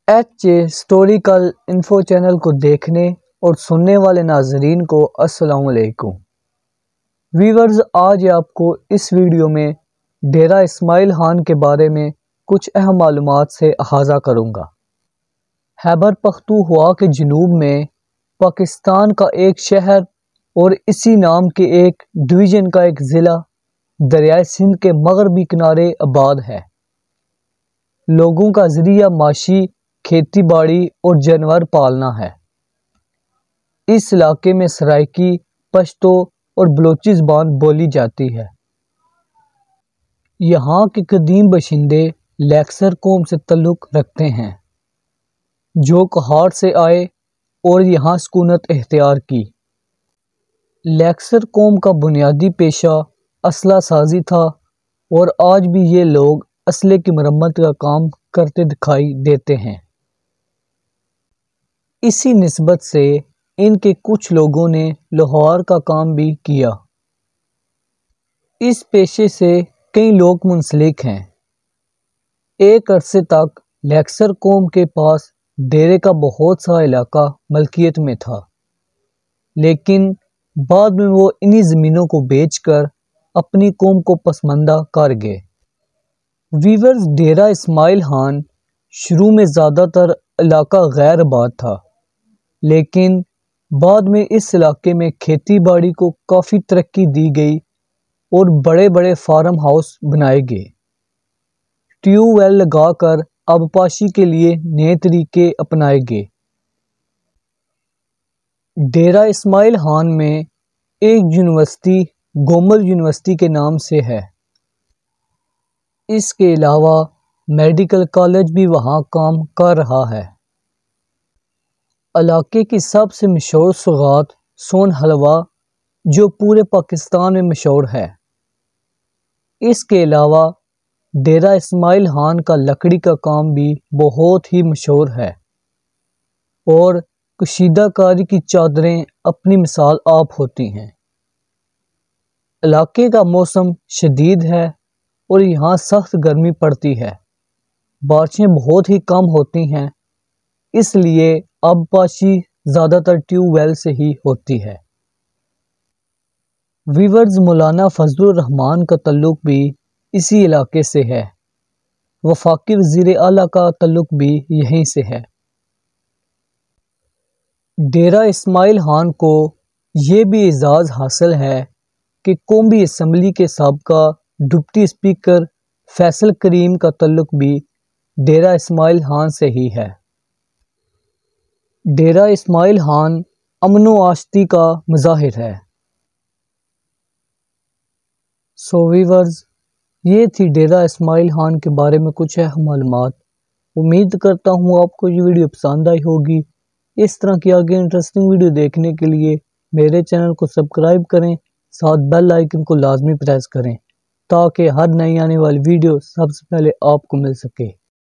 H A historical info channel کو دیکھنے اور سننے والے ناظرین کو السلام علیکم ویورز، آج آپ کو اس ویڈیو میں ڈیرہ اسماعیل خان کے بارے میں کچھ اہم معلومات سے احاطہ کروں گا۔ خیبر پختونخوا کے جنوب میں پاکستان کا ایک شہر اور اسی نام کے ایک ڈویژن کا ایک ضلع دریائے سندھ کے مغربی کنارے آباد ہے۔ لوگوں کا ذریعہ معاشی کھیتی باڑی اور جانور پالنا ہے۔ اس علاقے میں سرائکی، پشتو اور بلوچی زبان بولی جاتی ہے۔ یہاں کے قدیم باشندے لیکسر قوم سے تعلق رکھتے ہیں جو کہاڑ سے آئے اور یہاں سکونت اختیار کی۔ لیکسر قوم کا بنیادی پیشہ اسلحہ سازی تھا اور آج بھی یہ لوگ اسلحے کی مرمت کا کام کرتے دکھائی دیتے ہیں۔ اسی نسبت سے ان کے کچھ لوگوں نے لوہار کا کام بھی کیا۔ اس پیشے سے کئی لوگ منسلک ہیں۔ ایک عرصے تک لیکسر قوم کے پاس ڈیرے کا بہت سا علاقہ ملکیت میں تھا، لیکن بعد میں وہ انہی زمینوں کو بیچ کر اپنی قوم کو پسماندہ کر گئے۔ ویورز، ڈیرہ اسماعیل خان شروع میں زیادہ تر علاقہ غیر آباد تھا، لیکن بعد میں اس علاقے میں کھیتی باڑی کو کافی ترقی دی گئی اور بڑے بڑے فارم ہاؤس بنائے گئے۔ ٹیوب ویل لگا کر آبپاشی کے لیے نئے طریقے اپنائے گئے۔ ڈیرہ اسماعیل خان میں ایک یونیورسٹی گومل یونیورسٹی کے نام سے ہے۔ اس کے علاوہ میڈیکل کالج بھی وہاں کام کر رہا ہے۔ علاقے کی سب سے مشہور سوغات سون حلوہ جو پورے پاکستان میں مشہور ہے۔ اس کے علاوہ ڈیرہ اسماعیل خان کا لکڑی کا کام بھی بہت ہی مشہور ہے اور کشیدہ کاری کی چادریں اپنی مثال آپ ہوتی ہیں۔ علاقے کا موسم شدید ہے اور یہاں سخت گرمی پڑتی ہے۔ بارشیں بہت ہی کم ہوتی ہیں، اس لیے آبپاشی زیادہ تر ٹیوب ویل سے ہی ہوتی ہے۔ ویورز، مولانا فضل الرحمان کا تعلق بھی اسی علاقے سے ہے۔ وفاقی وزیر اعلیٰ کا تعلق بھی یہیں سے ہے۔ ڈیرہ اسماعیل خان کو یہ بھی اعزاز حاصل ہے کہ قومی اسمبلی کے سابقہ ڈپٹی اسپیکر فیصل کریم کا تعلق بھی ڈیرہ اسماعیل خان سے ہی ہے۔ ڈیرہ اسماعیل خان امن و آشتی کا مظاہر ہے۔ ویورز، یہ تھی ڈیرہ اسماعیل خان کے بارے میں کچھ اہم معلومات۔ امید کرتا ہوں آپ کو یہ ویڈیو پسند آئی ہوگی۔ اس طرح کی آگے انٹرسٹنگ ویڈیو دیکھنے کے لیے میرے چینل کو سبسکرائب کریں، ساتھ بیل آئیکن کو لازمی پریس کریں تاکہ ہر نئی آنے والی ویڈیو سب سے پہلے آپ کو مل سکے۔